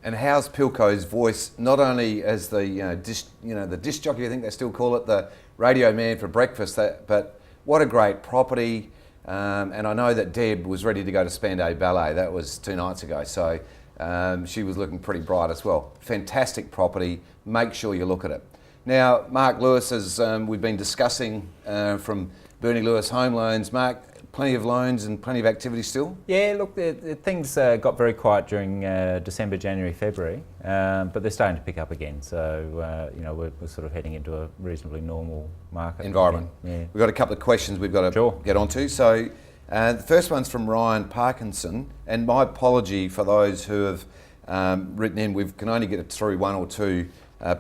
And how's Pilco's voice, not only as the the disc jockey, I think they still call it, the radio man for breakfast, but what a great property. And I know that Deb was ready to go to Spandau Ballet. That was 2 nights ago, so she was looking pretty bright as well. Fantastic property. Make sure you look at it. Now, Mark Lewis, as we've been discussing from Bernie Lewis Home Loans, Mark, plenty of loans and plenty of activity still? Yeah, look, things got very quiet during December, January, February, but they're starting to pick up again. So, we're sort of heading into a reasonably normal market environment. Yeah. We've got a couple of questions we've got to get onto. So, the first one's from Ryan Parkinson, and my apology for those who have written in. We can only get through 1 or 2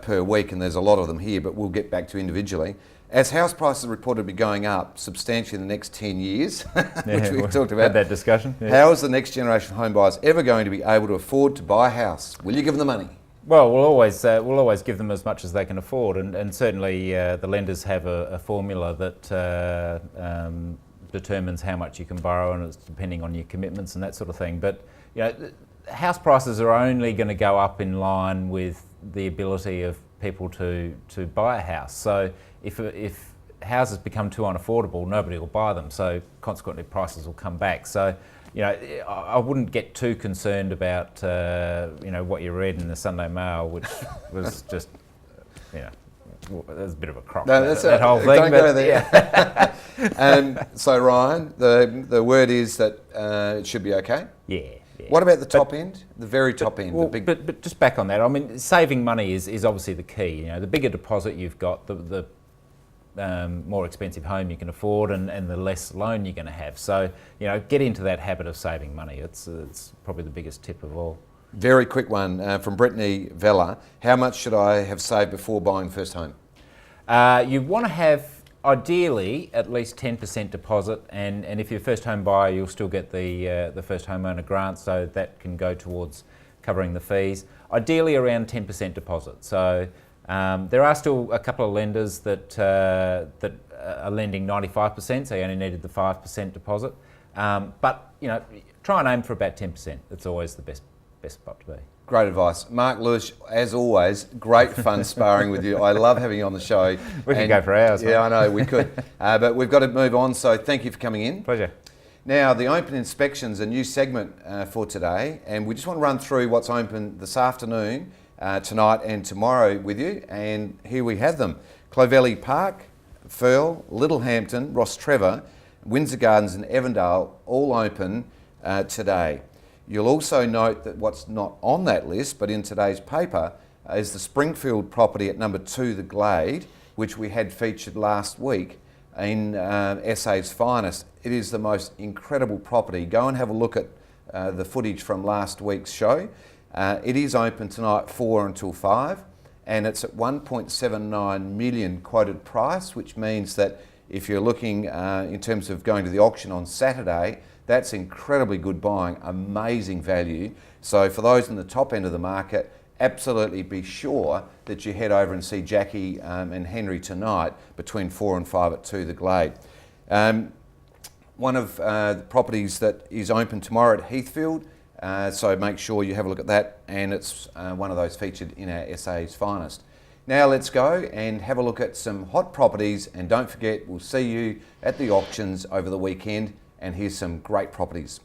per week, and there's a lot of them here, but we'll get back to individually. As house prices are reported to be going up substantially in the next 10 years, which we've talked about. Had that discussion. Yeah. How is the next generation home buyers ever going to be able to afford to buy a house? Will you give them the money? Well, we'll always give them as much as they can afford, and certainly the lenders have a formula that determines how much you can borrow, and it's depending on your commitments and that sort of thing. But house prices are only going to go up in line with the ability of people to buy a house. So if houses become too unaffordable, nobody will buy them. So consequently, prices will come back. So I wouldn't get too concerned about what you read in the Sunday Mail, which was just there's a bit of a crock. No, that whole thing. Don't go there. Yeah. So Ryan, the word is that it should be okay. Yeah. What about the top end, the very top end? Well, but just back on that, I mean, saving money is obviously the key. The bigger deposit you've got, the more expensive home you can afford, and the less loan you're going to have. So, get into that habit of saving money. It's probably the biggest tip of all. Very quick one from Brittany Vella. How much should I have saved before buying first home? You want to have, ideally, at least 10% deposit, and if you're a first home buyer, you'll still get the first homeowner grant, so that can go towards covering the fees. Ideally around 10% deposit. So there are still a couple of lenders that are lending 95%, so you only needed the 5% deposit. But try and aim for about 10%. It's always the best spot to be. Great advice. Mark Lewis, as always, great fun sparring with you. I love having you on the show. We could go for hours. Yeah, I know, we could. But we've got to move on, so thank you for coming in. Pleasure. Now, the open inspection's a new segment for today, and we just want to run through what's open this afternoon, tonight and tomorrow with you, and here we have them. Clovelly Park, Firle, Littlehampton, Rostrevor, Windsor Gardens and Evandale all open today. You'll also note that what's not on that list, but in today's paper, is the Springfield property at number 2, The Glade, which we had featured last week in SA's Finest. It is the most incredible property. Go and have a look at the footage from last week's show. It is open tonight 4 until 5, and it's at 1.79 million quoted price, which means that if you're looking in terms of going to the auction on Saturday, that's incredibly good buying, amazing value. So for those in the top end of the market, absolutely be sure that you head over and see Jackie and Henry tonight between 4 and 5 at 2 The Glade. One of the properties that is open tomorrow at Heathfield, so make sure you have a look at that, and it's one of those featured in our SA's Finest. Now let's go and have a look at some hot properties, and don't forget, we'll see you at the auctions over the weekend, and here's some great properties.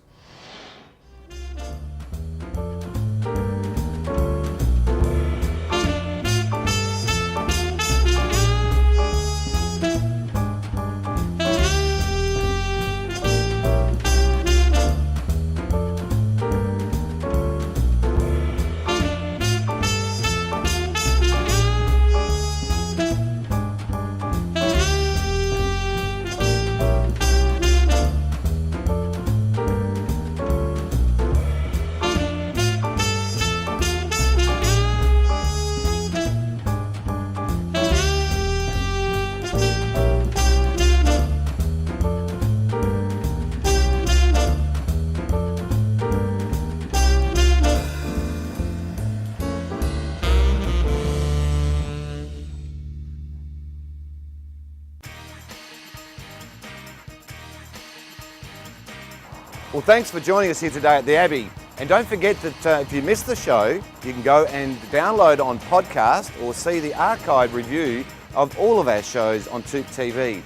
Well, thanks for joining us here today at the Abbey. And don't forget that if you missed the show, you can go and download on podcast or see the archive review of all of our shows on TOOP TV.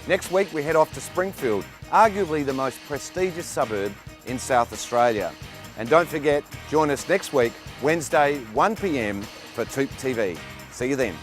Next week we head off to Springfield, arguably the most prestigious suburb in South Australia. And don't forget, join us next week, Wednesday 1 p.m. for TOOP TV. See you then.